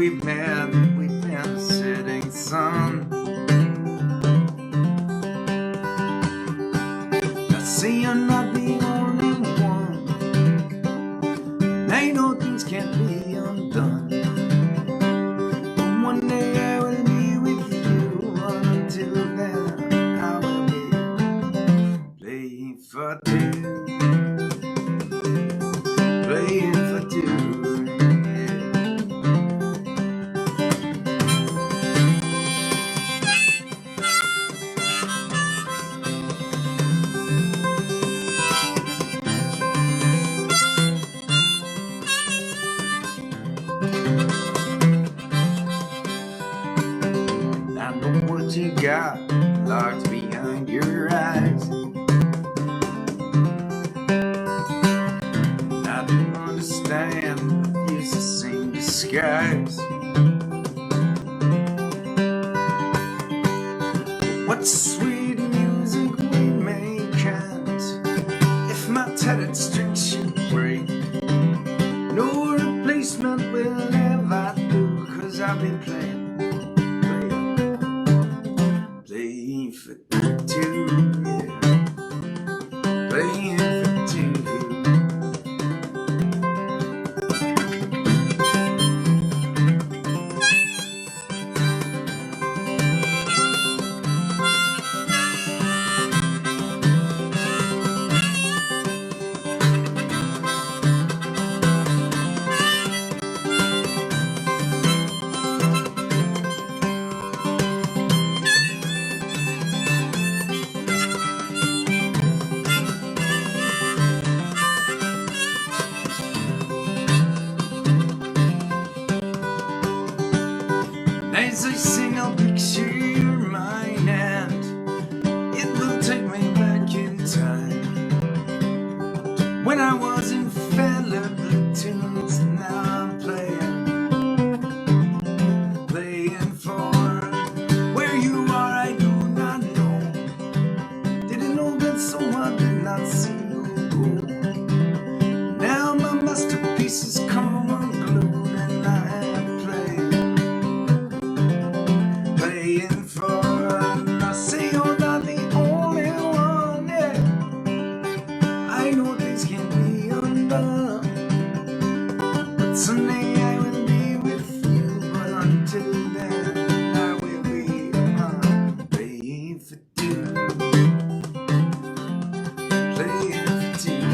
we've met, we've been sitting sun. I see you're not the only one. I know things can't be undone. One day I will be with you. Until then I will be playing for two. Playing for two. I know what you got locked behind your eyes. I don't understand use the same disguise. What sweet music we make, and if my tattered string should break, no replacement will ever do, 'cause I've been playing for two, yeah. Playing for two. As I sing, I'll picture your mind, and it will take me back in time when I was in fellow platoons. Now I'm playing for where you are. I do not know. Didn't know that, so I did not see you go. Now my masterpiece is come unglued, and I am playing for. I say you're not the only one, yeah. I know things can be undone, but someday I will be with you. But until then I will be playing for two. Playing for two,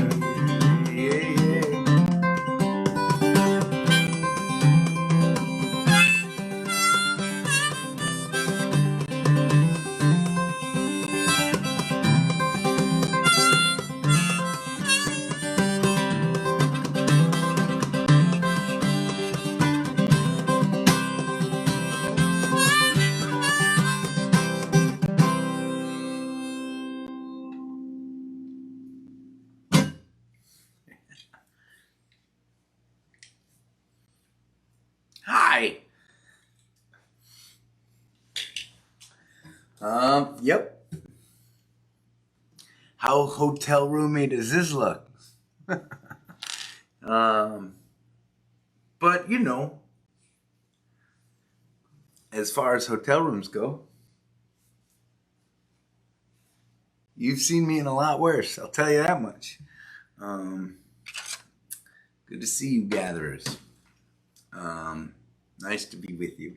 yeah, yeah. Hi. Yep. How hotel roommate does this look? But you know, as far as hotel rooms go, you've seen me in a lot worse. I'll tell you that much. Good to see you, gatherers. Nice to be with you.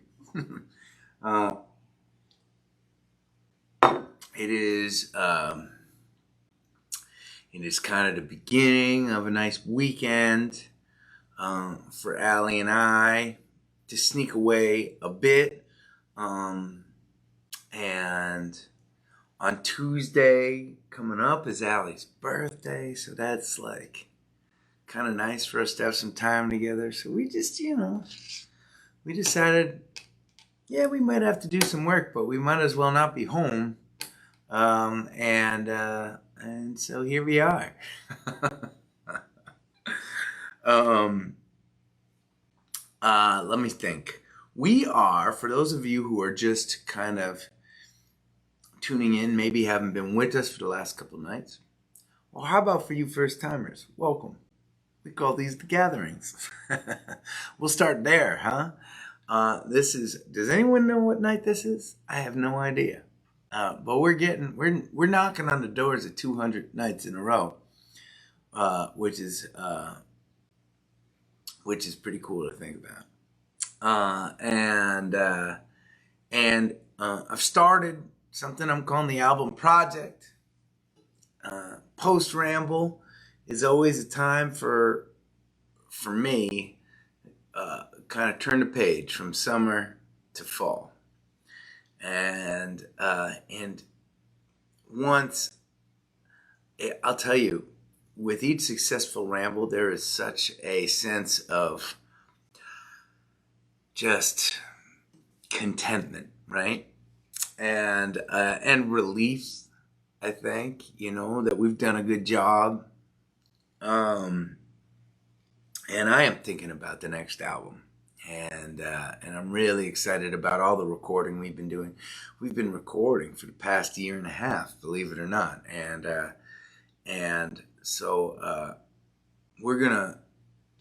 It is kind of the beginning of a nice weekend for Allie and I to sneak away a bit. And on Tuesday coming up is Allie's birthday, so that's like kind of nice for us to have some time together. So we just, we decided, yeah, we might have to do some work, but we might as well not be home. And so here we are. Let me think. We are, for those of you who are just kind of tuning in, maybe haven't been with us for the last couple of nights. Well, how about for you first timers? Welcome. We call these the gatherings. We'll start there, huh? This is. Does anyone know what night this is? I have no idea. But we're knocking on the doors of 200 nights in a row, which is pretty cool to think about. And I've started something I'm calling the album project. Post ramble is always a time for me, kind of turn the page from summer to fall, and once I'll tell you, with each successful ramble, there is such a sense of just contentment, right? And relief, I think, that we've done a good job. And I am thinking about the next album. And I'm really excited about all the recording we've been doing. We've been recording for the past year and a half, believe it or not. And so we're gonna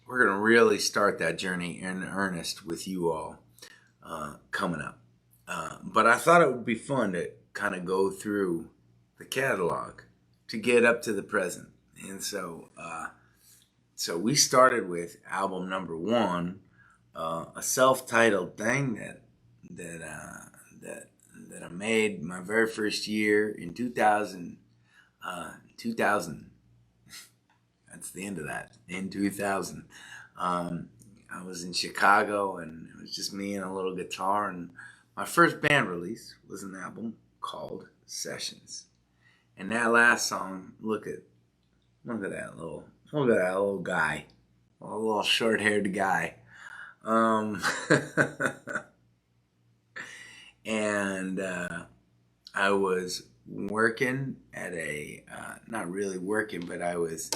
really start that journey in earnest with you all coming up. But I thought it would be fun to kind of go through the catalog to get up to the present. And so we started with album number 1, a self-titled thing that I made my very first year in 2000. 2000. That's the end of that. In 2000, I was in Chicago, and it was just me and a little guitar. And my first band release was an album called Sessions. And that last song, look at that little guy, a little short-haired guy. And I was working at not really working, but I was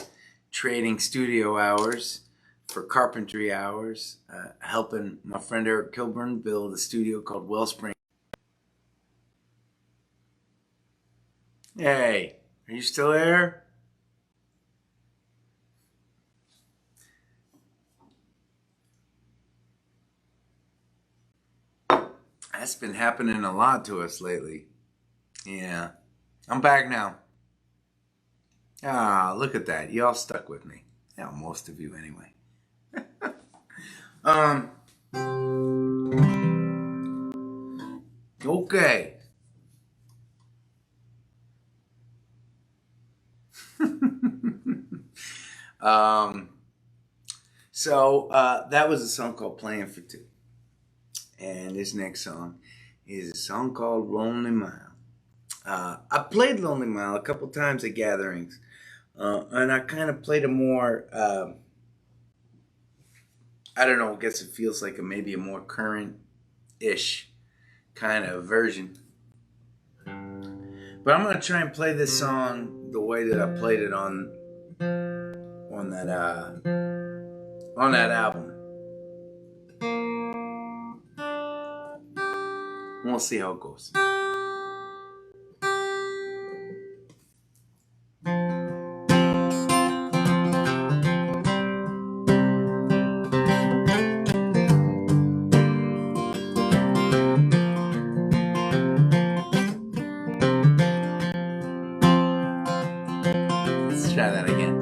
trading studio hours for carpentry hours, helping my friend Eric Kilburn build a studio called Wellspring. Hey, are you still there? That's been happening a lot to us lately. Yeah, I'm back now. Ah, look at that. Y'all stuck with me. Yeah, most of you anyway. Okay. So that was a song called Playing for Two. And this next song is a song called Lonely Mile. I played Lonely Mile a couple times at gatherings. And I kind of played a more, I don't know, I guess it feels like maybe a more current-ish kind of version. But I'm going to try and play this song the way that I played it on that album. We'll see how it goes. Let's try that again.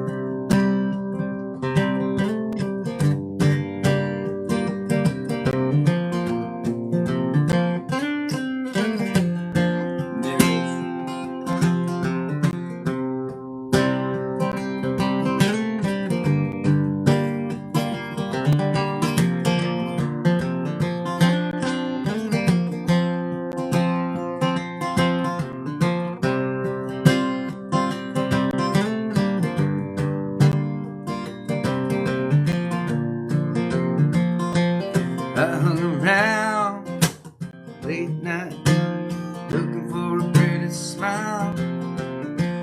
I hung around late night looking for a pretty smile.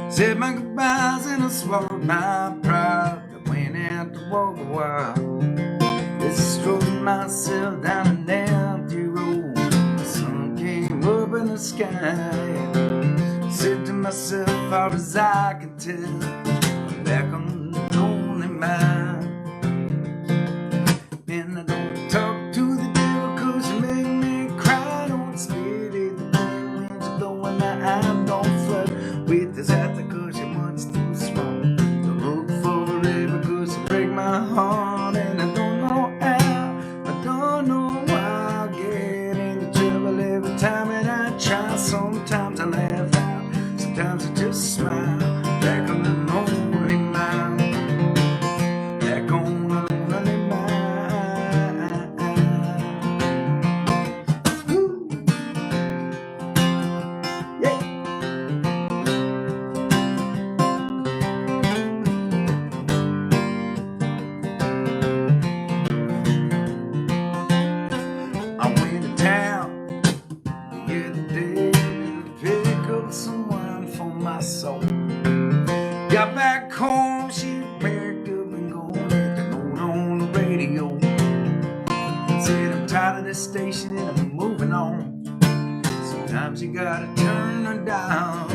Said my goodbyes and I swallowed my pride. I went out to walk a while. As I strolled myself down an empty road, the sun came up in the sky. Said to myself, far as I can tell, I'm back on the lonely mile. And I don't talk to the devil 'cause out of the station and I'm moving on. Sometimes you gotta turn her down.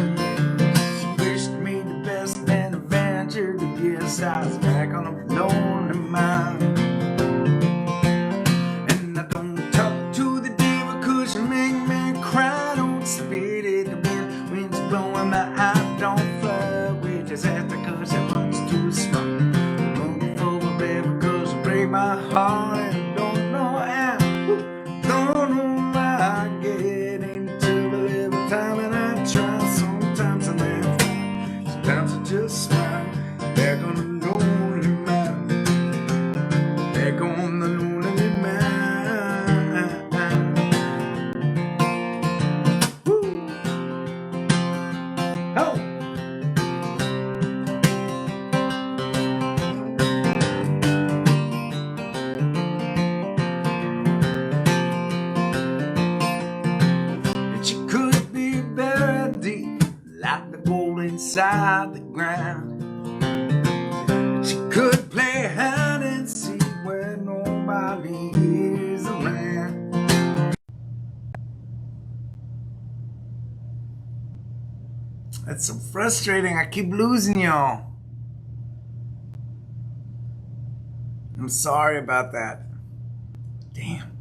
She wished me the best and ventured to guess I was back on a lonely mind. And I don't talk to the devil 'cause you make me cry. Don't spit in the wind, wind's blowing my eyes. Don't flood with disaster 'cause it runs too strong. Moving for forever 'cause you break my heart. And don't know how, don't know why I get into trouble every time. And I try, sometimes I laugh, sometimes I just smile. Back on the lonely mind, back on the lonely mind. Woo. Oh. And she could be buried deep, like the gold inside the ground. She could play hide and seek where nobody is around. That's so frustrating. I keep losing y'all. I'm sorry about that. Damn.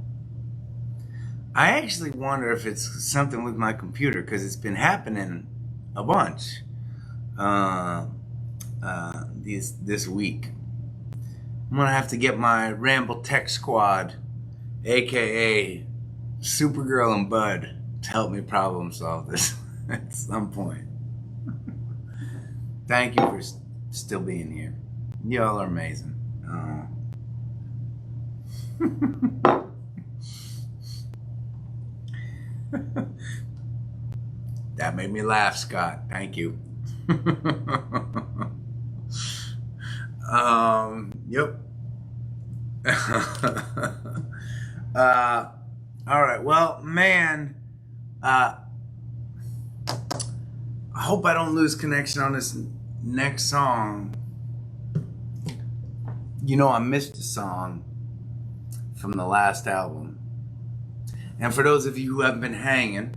I actually wonder if it's something with my computer because it's been happening a bunch this week. I'm gonna have to get my Ramble Tech Squad, aka Supergirl and Bud, to help me problem solve this at some point. Thank you for still being here. Y'all are amazing. That made me laugh, Scott. Thank you. Yep. All right. Well, man, I hope I don't lose connection on this next song. You know, I missed a song from the last album. And for those of you who haven't been hanging,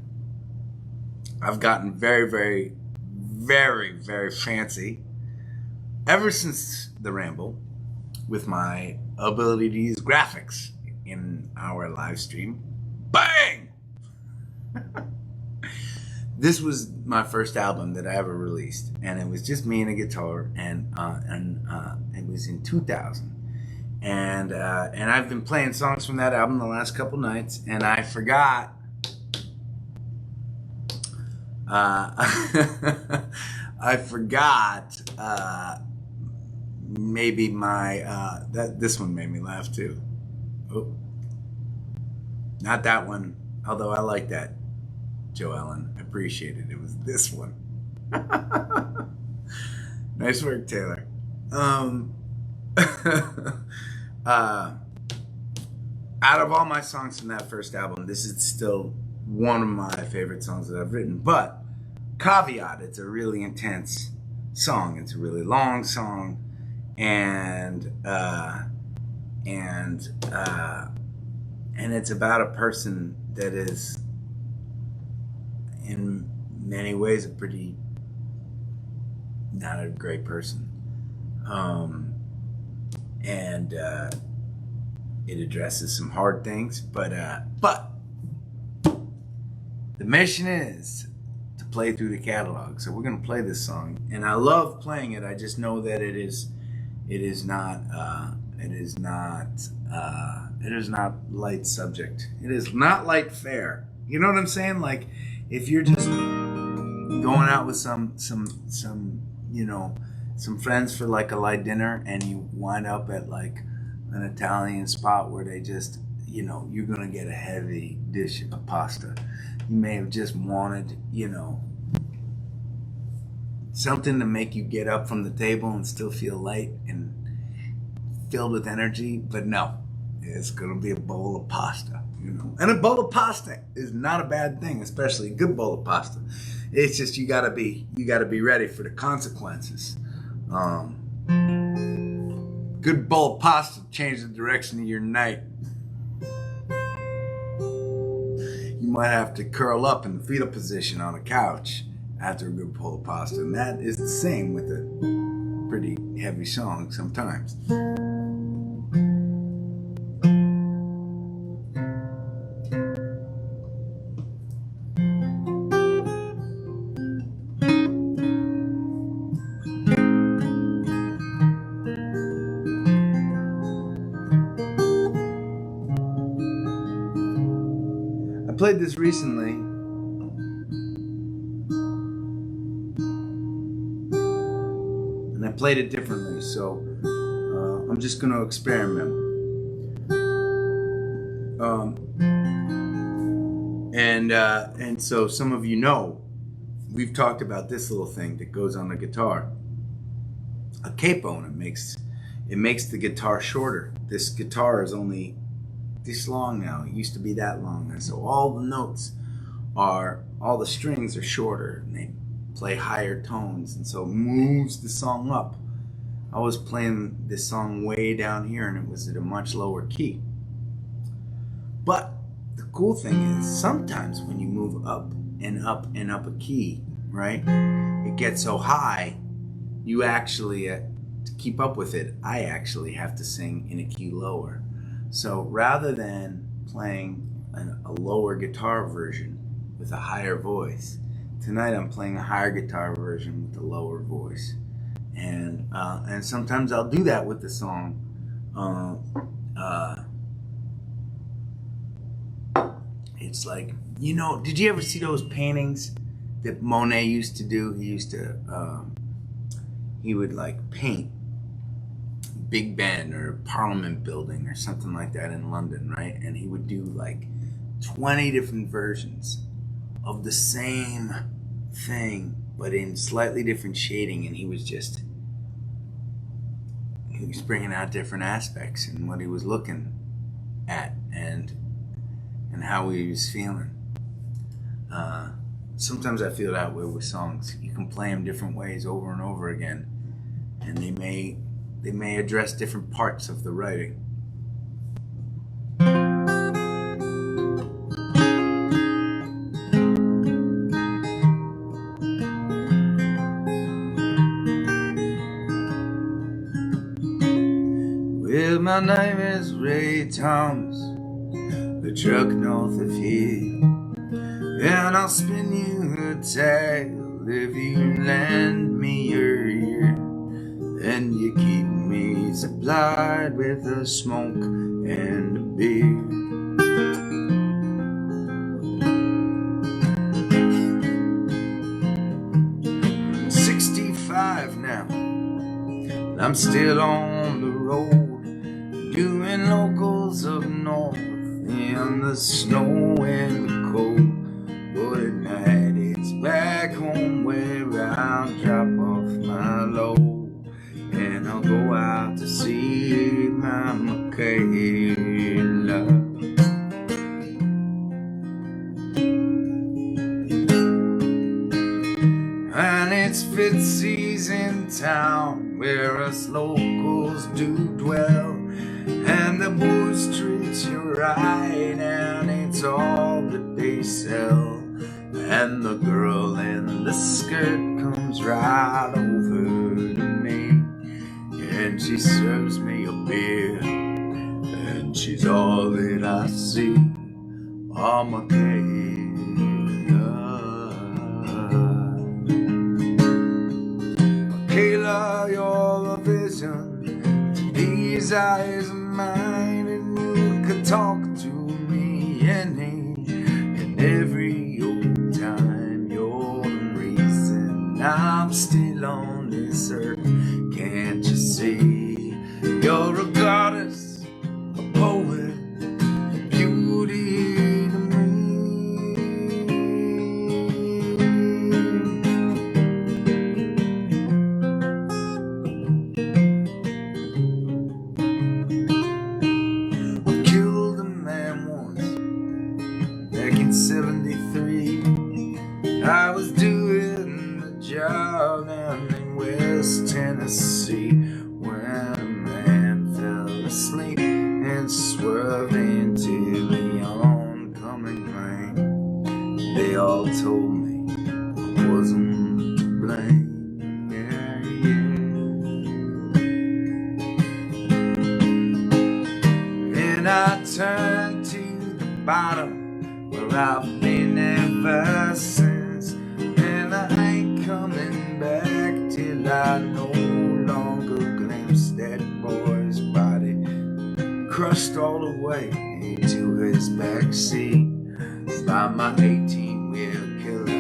I've gotten very, very, very, very fancy ever since the Ramble with my ability to use graphics in our live stream. Bang! This was my first album that I ever released, and it was just me and a guitar, and it was in 2000. And I've been playing songs from that album the last couple nights, and I forgot. I forgot. Maybe my this one made me laugh too. Oh, not that one. Although I like that, Joe Ellen. I appreciate it. It was this one. Nice work, Taylor. Out of all my songs from that first album, this is still one of my favorite songs that I've written. But caveat, it's a really intense song. It's a really long song, and it's about a person that is in many ways a pretty not a great person. And it addresses some hard things, but the mission is to play through the catalog. So we're gonna play this song, and I love playing it. I just know that it is not light subject. It is not light fare. You know what I'm saying? Like, if you're just going out with some friends for like a light dinner, and you wind up at like an Italian spot where they just, you're gonna get a heavy dish of pasta. You may have just wanted, something to make you get up from the table and still feel light and filled with energy, but no, it's gonna be a bowl of pasta, And a bowl of pasta is not a bad thing, especially a good bowl of pasta. It's just you gotta be ready for the consequences. Good bowl of pasta change the direction of your night. might have to curl up in the fetal position on a couch after a good bowl of pasta. And that is the same with a pretty heavy song sometimes. I played this recently, and I played it differently, so I'm just going to experiment. And so some of you know, we've talked about this little thing that goes on the guitar, a capo, and it makes the guitar shorter. This guitar is only this long now. It used to be that long, and so all the strings are shorter, and they play higher tones, and so it moves the song up. I was playing this song way down here, and it was at a much lower key. But the cool thing is, sometimes when you move up and up and up a key, right, it gets so high, you actually, to keep up with it, I actually have to sing in a key lower. So rather than playing a lower guitar version with a higher voice, tonight I'm playing a higher guitar version with a lower voice. And sometimes I'll do that with the song. It's like, you know, did you ever see those paintings that Monet used to do? He would like paint Big Ben or Parliament Building or something like that in London, right? And he would do like 20 different versions of the same thing, but in slightly different shading, and he was bringing out different aspects and what he was looking at and how he was feeling. Sometimes I feel that way with songs. You can play them different ways over and over again, and they may address different parts of the writing. Well, my name is Ray Thomas, a truck north of here, and I'll spin you a tale if you lend me your ear, and you keep me supplied with a smoke and a beer. I'm 65 now, I'm still on the road, doing locals up north in the snow and the cold. But at night it's back home where I'll drop off my load, and I'll go out to see my Michaela. And it's Fitzy's in town where us locals do dwell, and the boys treat you right, and it's all that they sell. And the girl in the skirt comes right over to me, and she serves me a beer, and she's all that I see. Oh, Michaela. Michaela, you're a vision to these eyes of mine, and you could talk to me any and every old time. You're the reason I'm still on this earth. Can't you see? You're a goddess, a poet, a beauty to me. I killed a man once back in 73. I was doing the job down in West Tennessee. told me I wasn't to blame. Yeah, yeah. And I turned to the bottom where I've been ever since, and I ain't coming back till I no longer glimpse that boy's body crushed all the way into his backseat by my 18-wheel killer,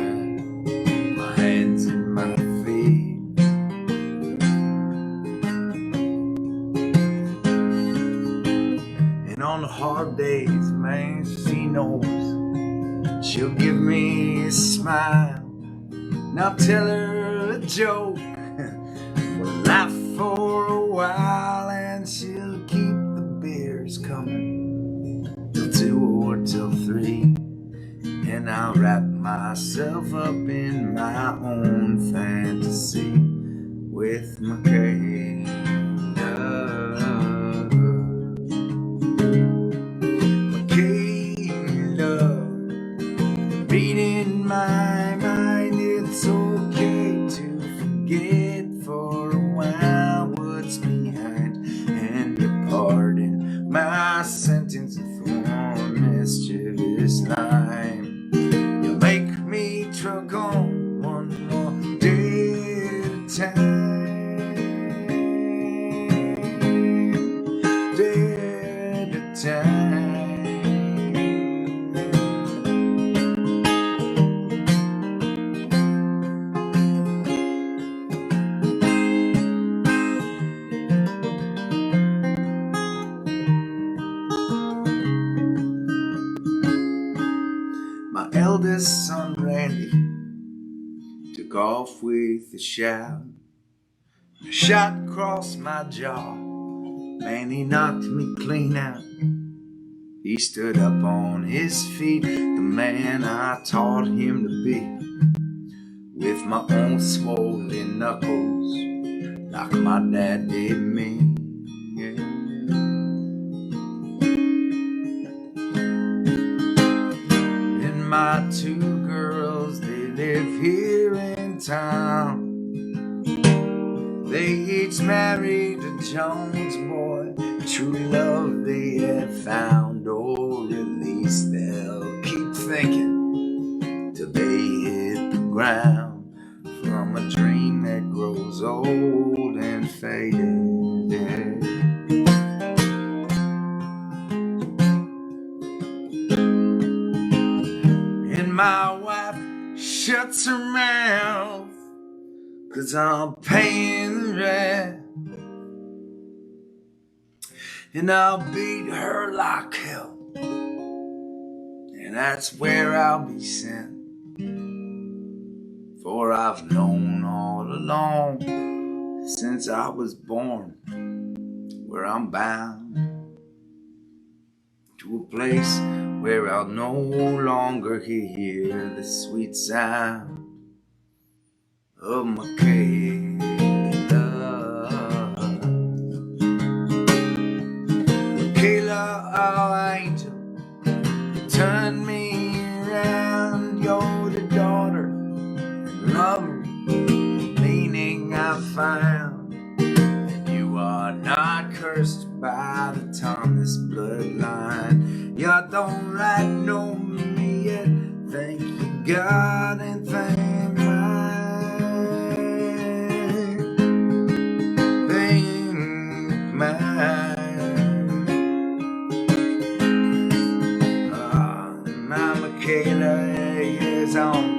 my hands and my feet. And on the hard days, man, she knows she'll give me a smile, and I'll tell her a joke. We'll laugh for a while, and she'll keep the beers coming till 2 or till 3. And I'll wrap myself up in my own fantasy with my cane. Reading my mind, it's okay to forget for a while what's behind, and departing my sentence of thorn, mischievous line. You make me truck on one more day at a time, day at a time. My eldest son Randy took off with a shout. A shot crossed my jaw, man, he knocked me clean out. He stood up on his feet, the man I taught him to be, with my own swollen knuckles, like my dad did me. Yeah. My 2 girls, they live here in town. They each married a Jones boy, true love they have found, or at least they'll keep thinking till they hit the ground from a dream that grows old and faded. My wife shuts her mouth 'cause I'm paying rent, and I'll beat her like hell, and that's where I'll be sent. For I've known all along, since I was born, where I'm bound to a place where I'll no longer hear the sweet sound of Michaela. Michaela, oh angel, turn me around. You're the daughter and lover, meaning I found. You are not cursed by the Thomas bloodline. You don't right know me yet. Thank you, God, and thank mine. My Michaela is on.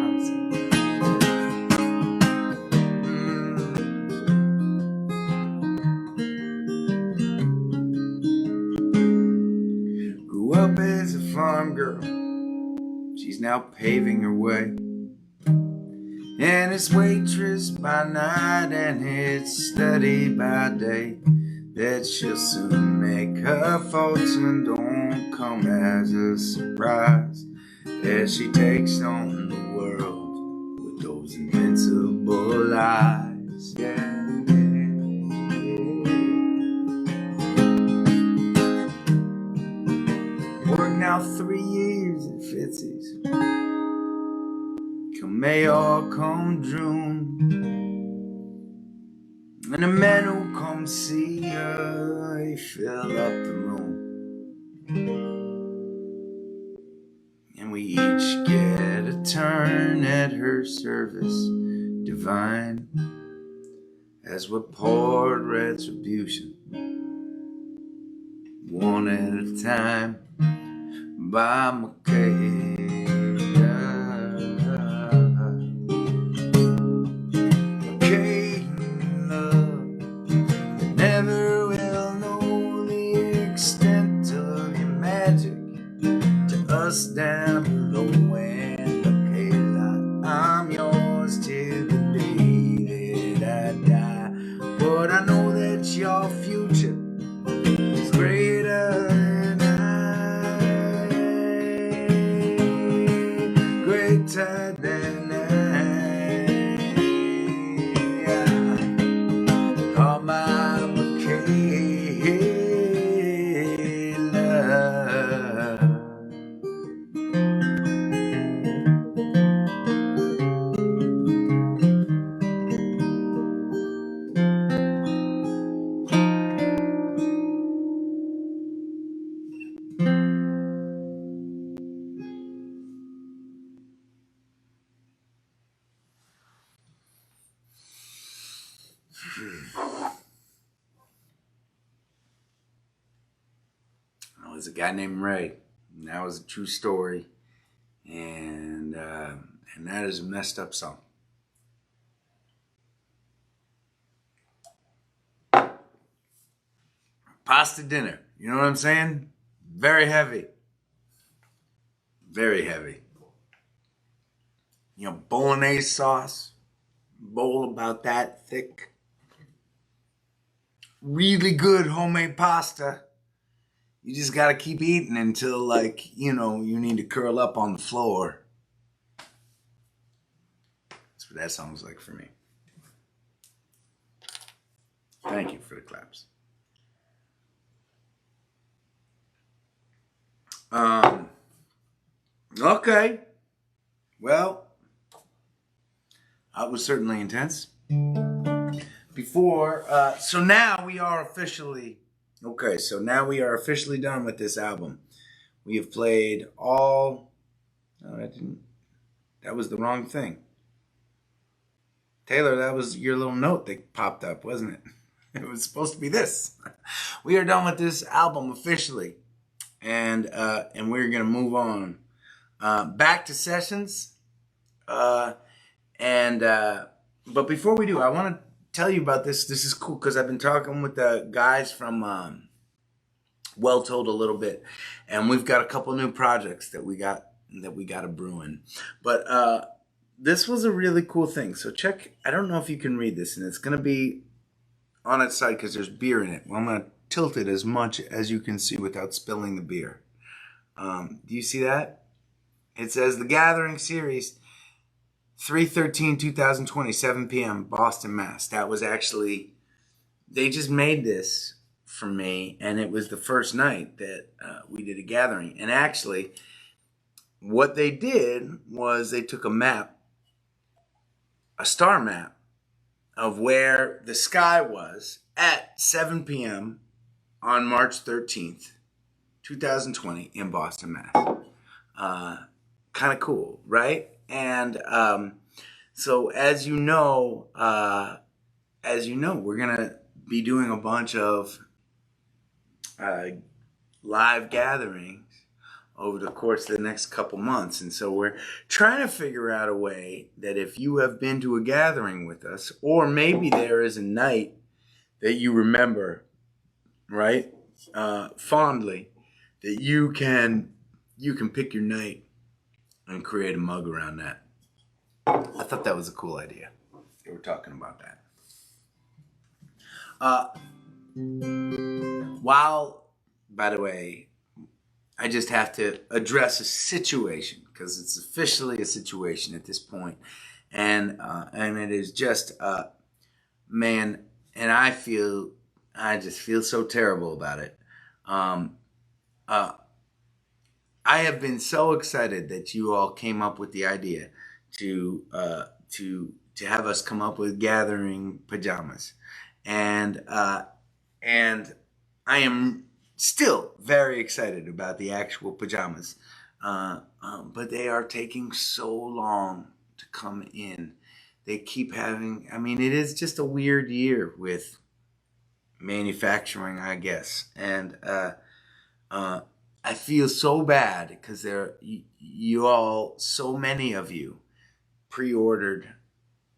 Grew up as a farm girl, she's now paving her way, and it's waitress by night and it's study by day. That she'll soon make her fortune don't come as a surprise, as she takes on the world with those invincible eyes. Yeah. Worked now 3 years at Fitzy's, come May or come June. And the men who come see her, they fill up the room. And we each get a turn at her service divine, as we're poured retribution, one at a time, by Michaela. Never will know the extent of your magic to us down below. And Michaela, I'm yours till the day that I die. But I know that your future is greater than I, greater than I. Oh, my Michaela. There's a guy named Ray, and that was a true story, and that is a messed up song. Pasta dinner, you know what I'm saying? Very heavy, very heavy. You know, bolognese sauce, bowl about that thick, really good homemade pasta. You just gotta keep eating until, like, you know, you need to curl up on the floor. That's what that sounds like for me. Thank you for the claps. Okay. Well, that was certainly intense. So now we are officially... Okay, so now we are officially done with this album. We have played all... No, that was the wrong thing. Taylor, that was your little note that popped up, wasn't it? It was supposed to be this. We are done with this album officially. And we're going to move on. Back to sessions. But before we do, I want to tell you about this. This is cool because I've been talking with the guys from Well Told a little bit, and we've got a couple new projects that we got a brewing. But this was a really cool thing. So check. I don't know if you can read this, and it's going to be on its side because there's beer in it. Well, I'm going to tilt it as much as you can see without spilling the beer. Do you see that? It says The Gathering Series. 3/13/2020, 7 p.m., Boston, Mass. That was actually, they just made this for me, and it was the first night that we did a gathering. And actually, what they did was they took a map, a star map, of where the sky was at 7 p.m. on March 13th, 2020, in Boston, Mass. Kind of cool, right? And so as you know, we're gonna be doing a bunch of live gatherings over the course of the next couple months. And so we're trying to figure out a way that if you have been to a gathering with us, or maybe there is a night that you remember, right, fondly, that you can pick your night and create a mug around that. I thought that was a cool idea. They were talking about that. By the way, I just have to address a situation because it's officially a situation at this point, and it is just man, and I just feel so terrible about it. I have been so excited that you all came up with the idea to have us come up with gathering pajamas, and I am still very excited about the actual pajamas, but they are taking so long to come in. They keep having. I mean, it is just a weird year with manufacturing, I guess, and I feel so bad because you all, so many of you, pre-ordered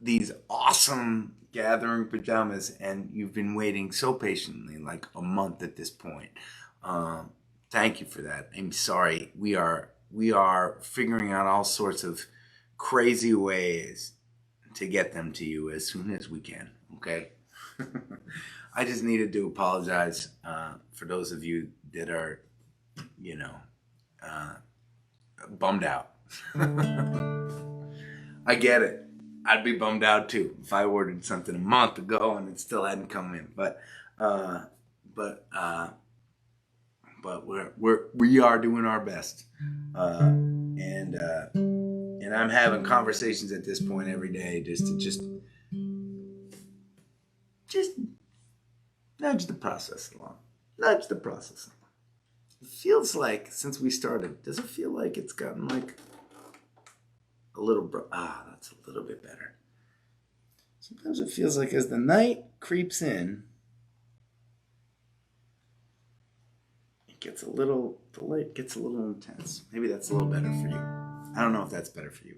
these awesome gathering pajamas, and you've been waiting so patiently, like a month at this point. Thank you for that. I'm sorry. We are figuring out all sorts of crazy ways to get them to you as soon as we can. Okay. I just needed to apologize for those of you that are, bummed out. I get it. I'd be bummed out too if I ordered something a month ago and it still hadn't come in. But we are doing our best, and I'm having conversations at this point every day just to nudge the process along. It feels like, since we started, does it feel like it's gotten like a little, that's a little bit better. Sometimes it feels like as the night creeps in, the light gets a little intense. Maybe that's a little better for you. I don't know if that's better for you.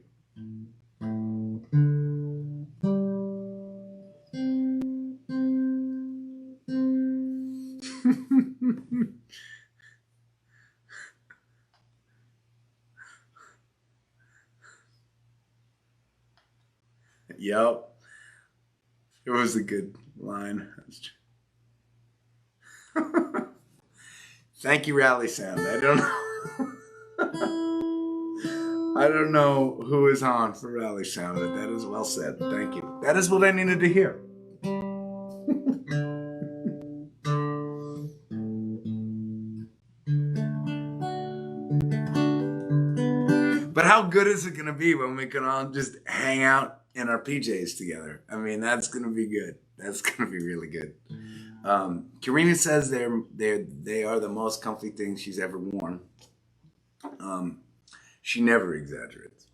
Yep. It was a good line. Thank you, Rally Sound. I don't know who is on for Rally Sound, but that is well said. Thank you. That is what I needed to hear. But how good is it going to be when we can all just hang out in our PJs together? I mean, that's going to be good. That's going to be really good. Karina says they are the most comfy things she's ever worn. She never exaggerates.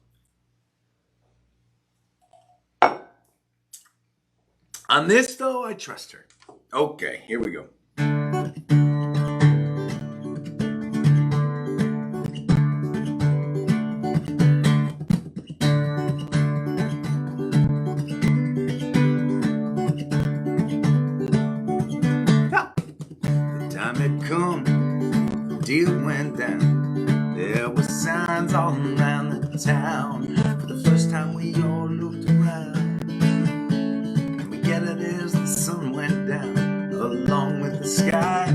On this, though, I trust her. Okay, here we go. Deal went down. There were signs all around the town. For the first time we all looked around, and we get it as the sun went down, along with the sky.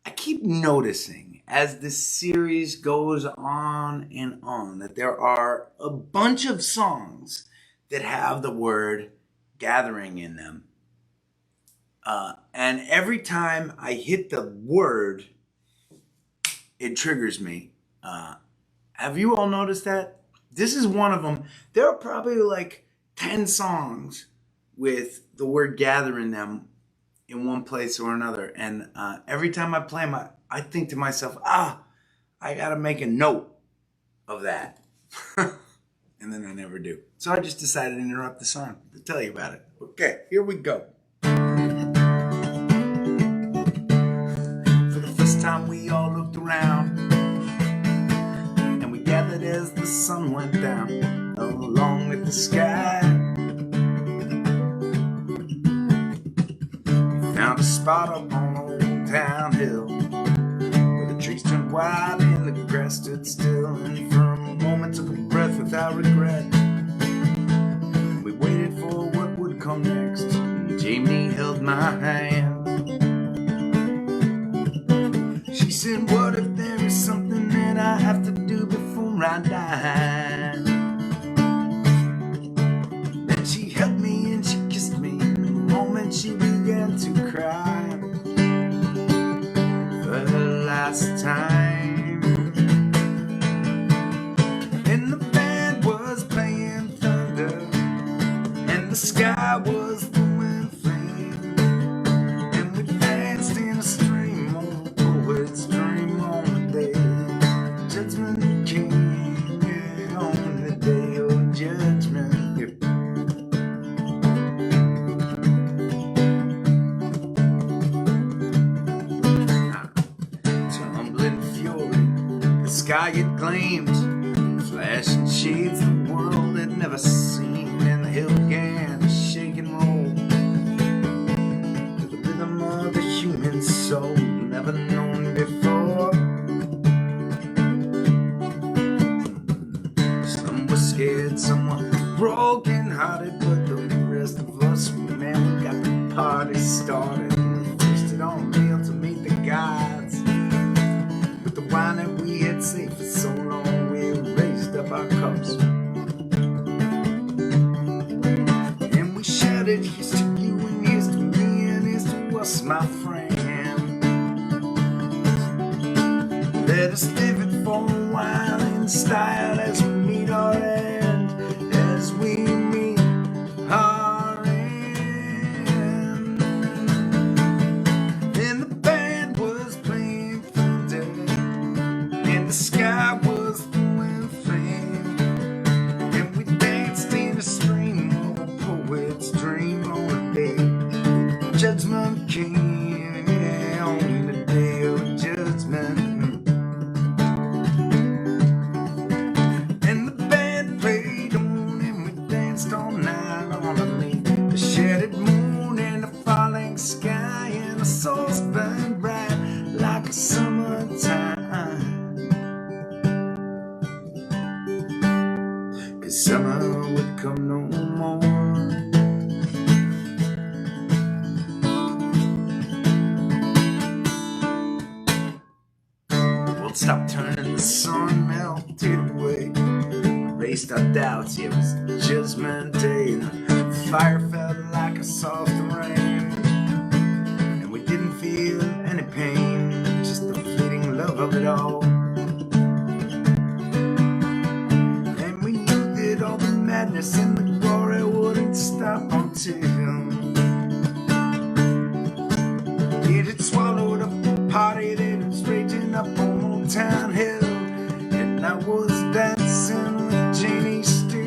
I keep noticing as this series goes on and on that there are a bunch of songs that have the word gathering in them. And every time I hit the word, it triggers me. Have you all noticed that? This is one of them. There are probably like 10 songs with the word gather in them in one place or another. And every time I play them, I think to myself, I got to make a note of that. And then I never do. So I just decided to interrupt the song to tell you about it. Okay, here we go. Time we all looked around, and we gathered as the sun went down, along with the sky. We found a spot up on Old Town Hill, where the trees turned white and the grass stood still, and for a moment took a breath without regret. We waited for what would come next, and Jamie held my hand. She said, what if there is something that I have to do before I die? Then she hugged me and she kissed me, and the moment she began to cry for the last time. In the sky it gleamed, flashing shades the world had never seen, and the hill began to shake and roll to the rhythm of the human soul, never known before. Some were scared, some were broken hearted, but the rest of us, man, we got the party started. We feasted on a meal to meet the gods. With the wine that we had saved for so long, we raised up our cups. And we shouted, here's to you and here's to me and here's to us, my friend. Let us live it for a while in style as we meet our end, as we meet our end. And the band was playing for day, and the sky was throwing flame, and we danced in a stream of a poet's dream on the day judgment came, on the day of judgment. And the band played on, and we danced all night underneath the shaded moon and the falling sky, and the souls burned bright like a summertime. 'Cause summer would come no more. World stopped turning, the sun melted away, erased our doubts, it was judgment day. The fire felt like a soft rain, and we didn't feel any pain, just the fleeting love of it all. And we knew that all the madness and the glory wouldn't stop until it had swallowed up the party that was raging up on Old Town Hill. And I was dancing with Janie still,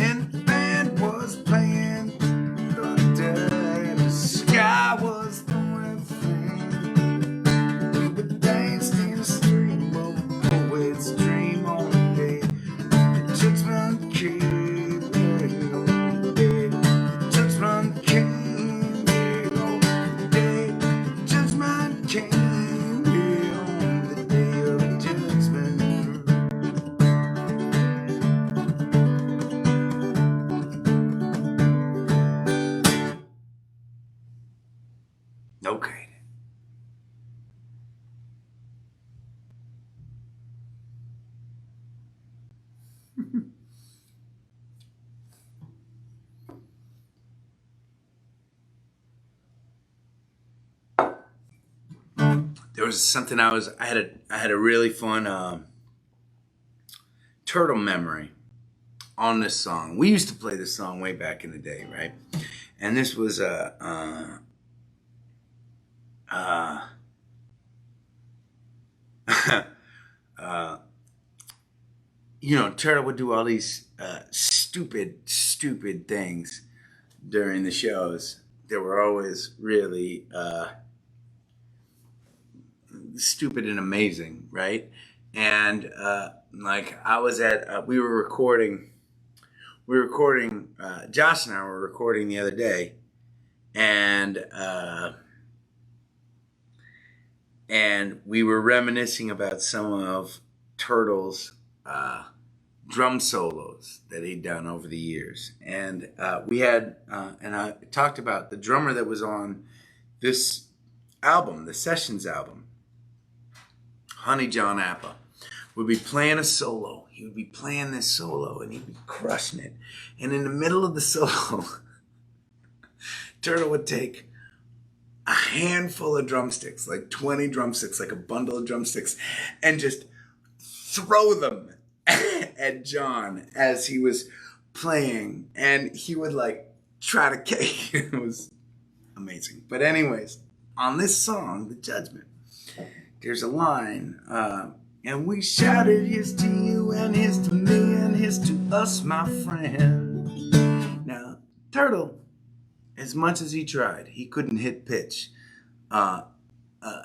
and the band was playing thunder, and the sky was throwing flame. We were danced in a stream of a poet's dream on the day the judgment came, on the day the judgment came, on the day the judgment came, on the day of judgment. Okay. There was something I had a really fun turtle memory on this song. We used to play this song way back in the day, right? And this was you know, Turtle would do all these stupid things during the shows. They were always really stupid and amazing, right? And like I was at, we were recording. Josh and I were recording the other day, and we were reminiscing about some of Turtle's drum solos that he'd done over the years. And we had, and I talked about the drummer that was on this album, the Sessions album, Honey John Appa, would be playing a solo. He would be playing this solo and he'd be crushing it. And in the middle of the solo, Turtle would take a handful of drumsticks, like 20 drumsticks, like a bundle of drumsticks, and just throw them at John as he was playing. And he would like try to catch it. It was amazing. But anyways, on this song, The Judgment, there's a line, and we shouted, here's to you and here's to me and here's to us, my friend. Now, Turtle, as much as he tried, he couldn't hit pitch.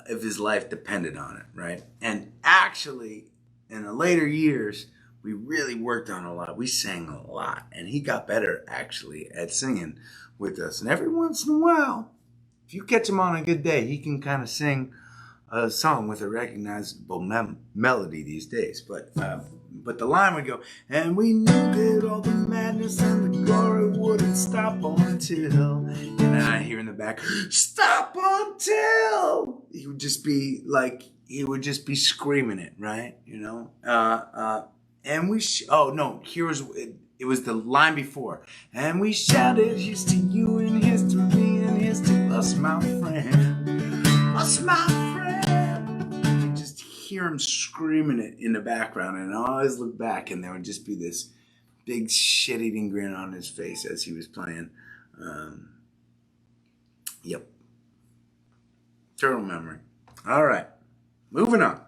if his life depended on it, right? And actually, in the later years, we really worked on a lot. We sang a lot, and he got better actually at singing with us. And every once in a while, if you catch him on a good day, he can kind of sing a song with a recognizable melody these days. But the line would go, and we knew that all the madness and the glory wouldn't stop until, and then I hear in the back, stop until. He would just be like, he would just be screaming it, right? You know? And we, oh no, here was, it was the line before. And we shouted, here's to you and here's to me and here's to us, my friend. Us, my friend. You just hear him screaming it in the background, and I always look back and there would just be this big shit-eating grin on his face as he was playing. Yep. Turtle memory. All right. Moving on.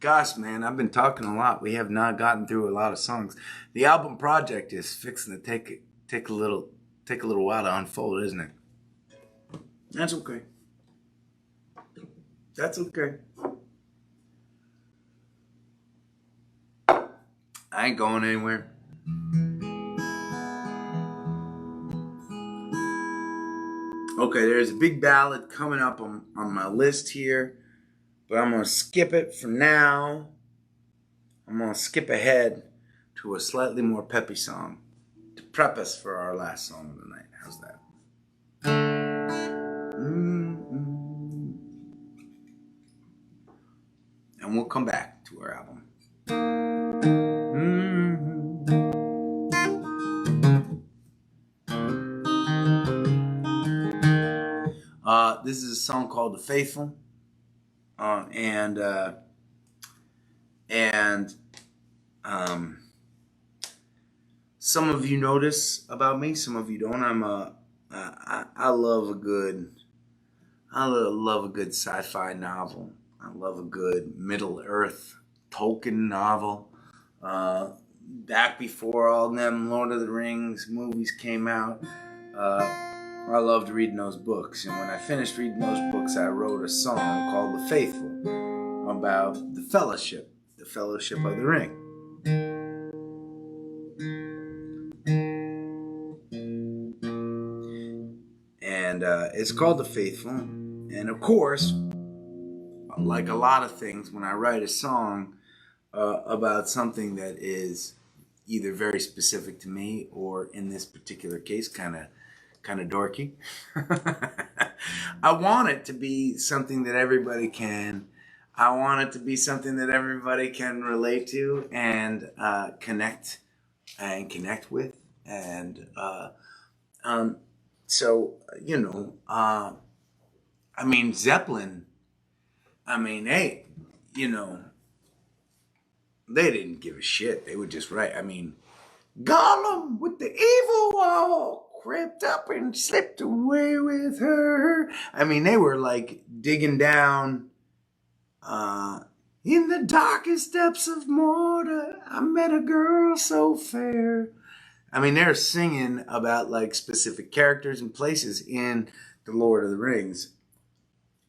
Gosh, man, I've been talking a lot. We have not gotten through a lot of songs. The album project is fixing to take a little while to unfold, isn't it? That's okay. That's okay. I ain't going anywhere. Okay, there's a big ballad coming up on my list here, but I'm going to skip it for now. I'm going to skip ahead to a slightly more peppy song to prep us for our last song of the night. How's that? And we'll come back to our album. This is a song called "The Faithful," and some of you notice about me, some of you don't. I love a good sci-fi novel. I love a good Middle Earth Tolkien novel. Back before all them Lord of the Rings movies came out, I loved reading those books. And when I finished reading those books, I wrote a song called "The Faithful" about the fellowship of the Ring. And it's called "The Faithful." And of course, like a lot of things, when I write a song about something that is either very specific to me or, in this particular case, kind of dorky, I want it to be something that everybody can. I want it to be something that everybody can relate to and connect with, and so you know, I mean, Zeppelin. I mean, hey, you know, they didn't give a shit. They would just write. I mean, Gollum with the evil wall crept up and slipped away with her. I mean, they were like digging down in the darkest depths of Mordor. I met a girl so fair. I mean, they're singing about like specific characters and places in the Lord of the Rings.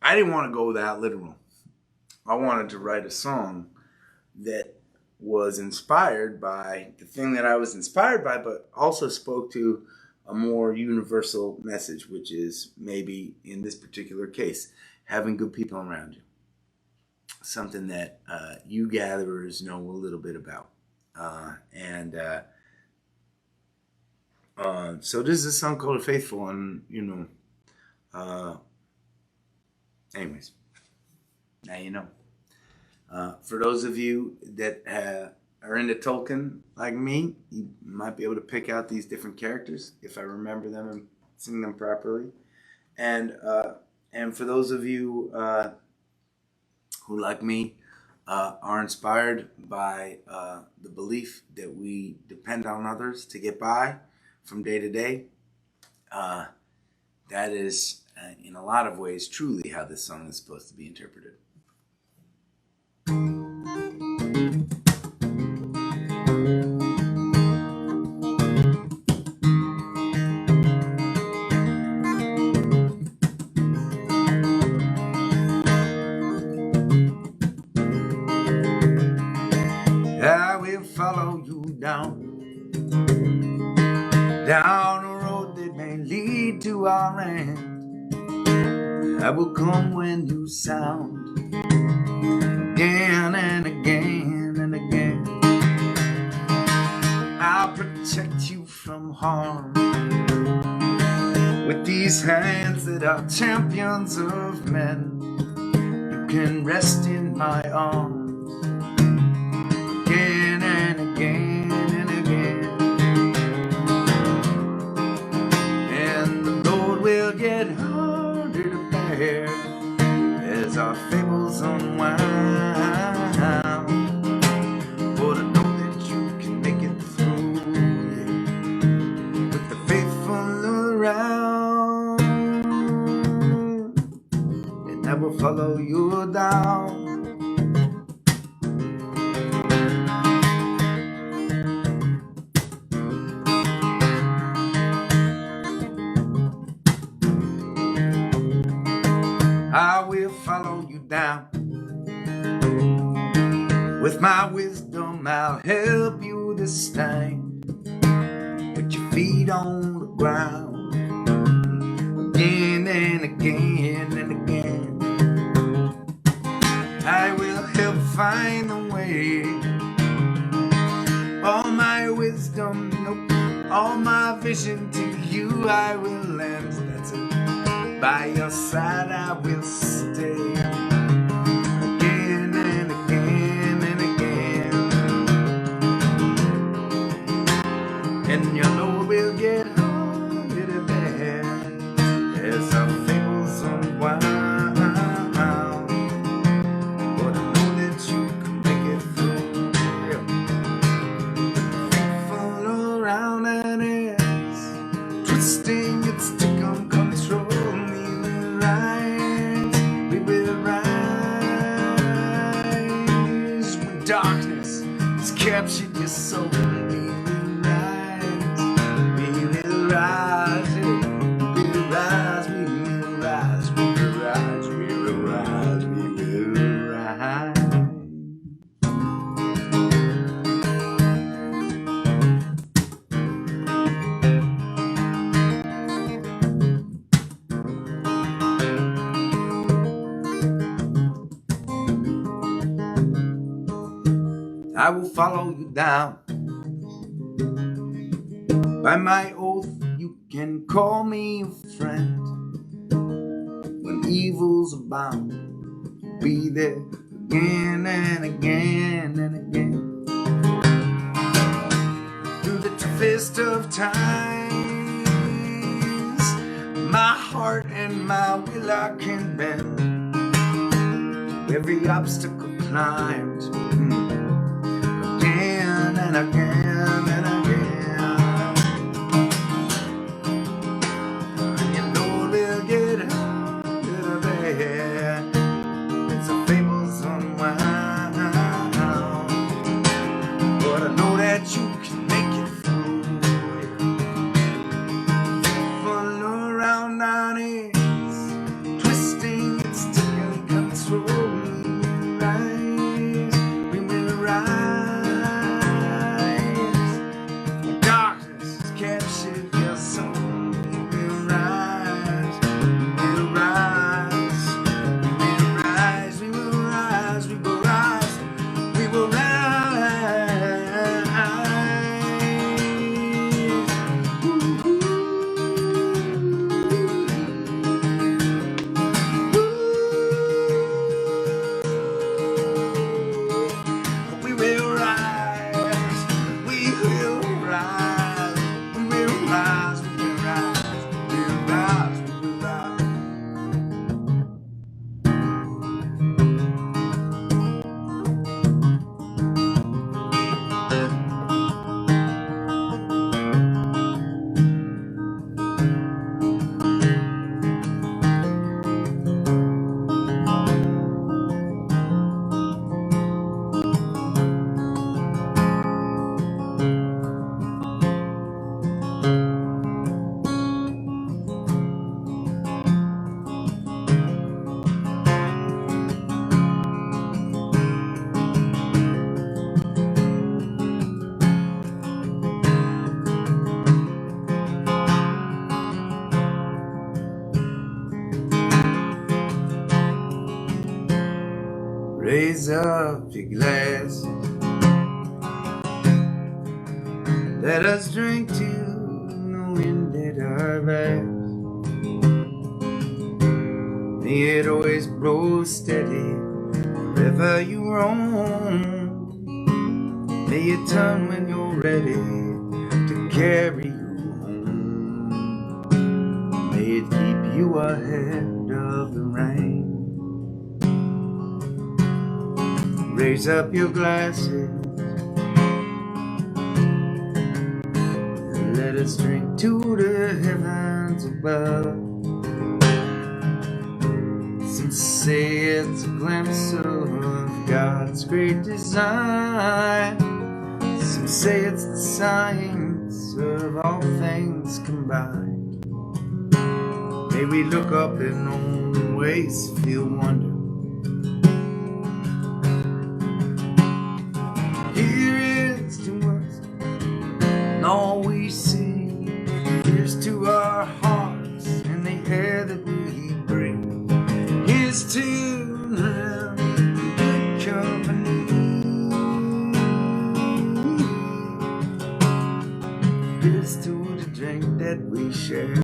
I didn't want to go that literal. I wanted to write a song that was inspired by the thing that I was inspired by, but also spoke to a more universal message, which is maybe in this particular case, having good people around you. Something that you gatherers know a little bit about. So this is a song called "The Faithful," and you know, anyways, now you know. For those of you that are into Tolkien like me, you might be able to pick out these different characters if I remember them and sing them properly. And for those of you who, like me, are inspired by the belief that we depend on others to get by from day to day, that is, in a lot of ways, truly how this song is supposed to be interpreted. I will come when you sound again and again and again. I'll protect you from harm with these hands that are champions of men. You can rest in my arms again and again and again. And the load will get harder to bear as our fables unwind. But I know that you can make it through, yeah, with the faithful around. And I will follow you down. I will follow you down. With my wisdom I'll help you this time. Put your feet on the ground again and again and again. I will help find the way. All my wisdom, nope, all my vision to you I will lend. That's it. By your side I will stay again and again and again. And your load will get harder to bear as our fables unwind. But I know that you can make it through. Faithful around and it's twisting its stick on control. Darkness has captured your soul. We will rise, we will rise, we will rise, we will rise, we will rise, we will rise, we will rise. I will follow you down. By my oath, you can call me a friend. When evils abound, I'll be there again and again and again. Through the toughest of times, my heart and my will I can bend. Every obstacle climbed. Again and again and again. And your load will get harder to bear as our fables unwind. But I know that you can make it through. Faithful around our knees, twisting its stick and control. We will rise. Raise up your glasses. Let us drink to the wind at our backs. May it always blow steady wherever you roam. May it turn when you're ready to carry you home. May it keep you ahead of the rain. Raise up your glasses. Let us drink to the heavens above. Some say it's a glimpse of God's great design. Some say it's the science of all things combined. May we look up in own ways, feel wonder. Here is to us, and all we see. Here's to our hearts and the air that we breathe. Here's to them, good company. Here's to the drink that we share.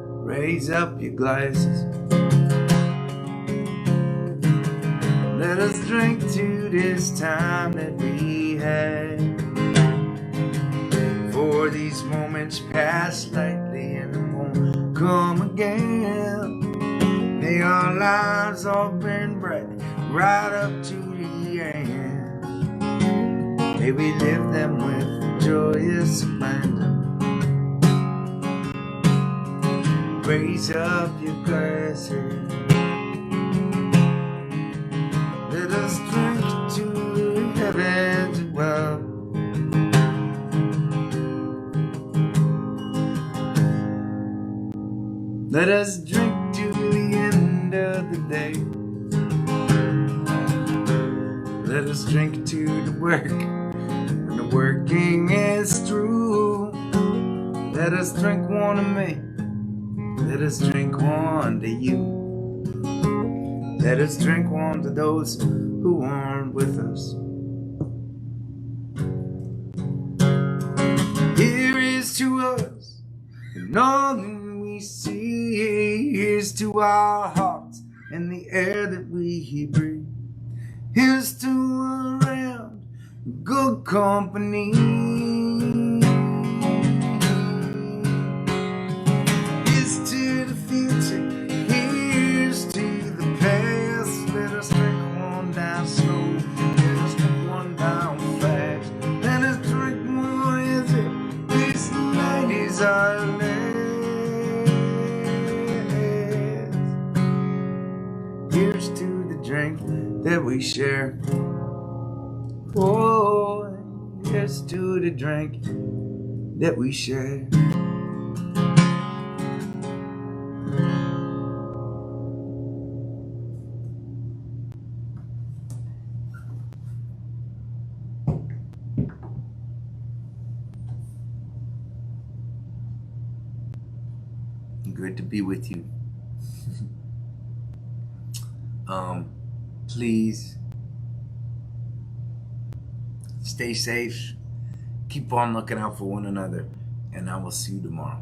Raise up your glasses. Let us drink to this time that we had. For these moments pass lightly and won't come again. May our lives all burn bright right up to the end. May we live them with joyous abandon. Raise up your glasses. Let us drink to the heavens above. Let us drink to the end of the day. Let us drink to the work when the working is through. Let us drink one to me. Let us drink one to you. Let us drink one to those who aren't with us. Here is to us, and all that we see. Here's to our hearts and the air that we breathe. Here's to around good company. Here's to the future. Here's to the past. Let us drink one down slow. Let us drink one down fast. Let us drink more as if this night is our last. Here's to the drink that we share. Oh, here's to the drink that we share. Good to be with you. Please stay safe. Keep on looking out for one another, and I will see you tomorrow.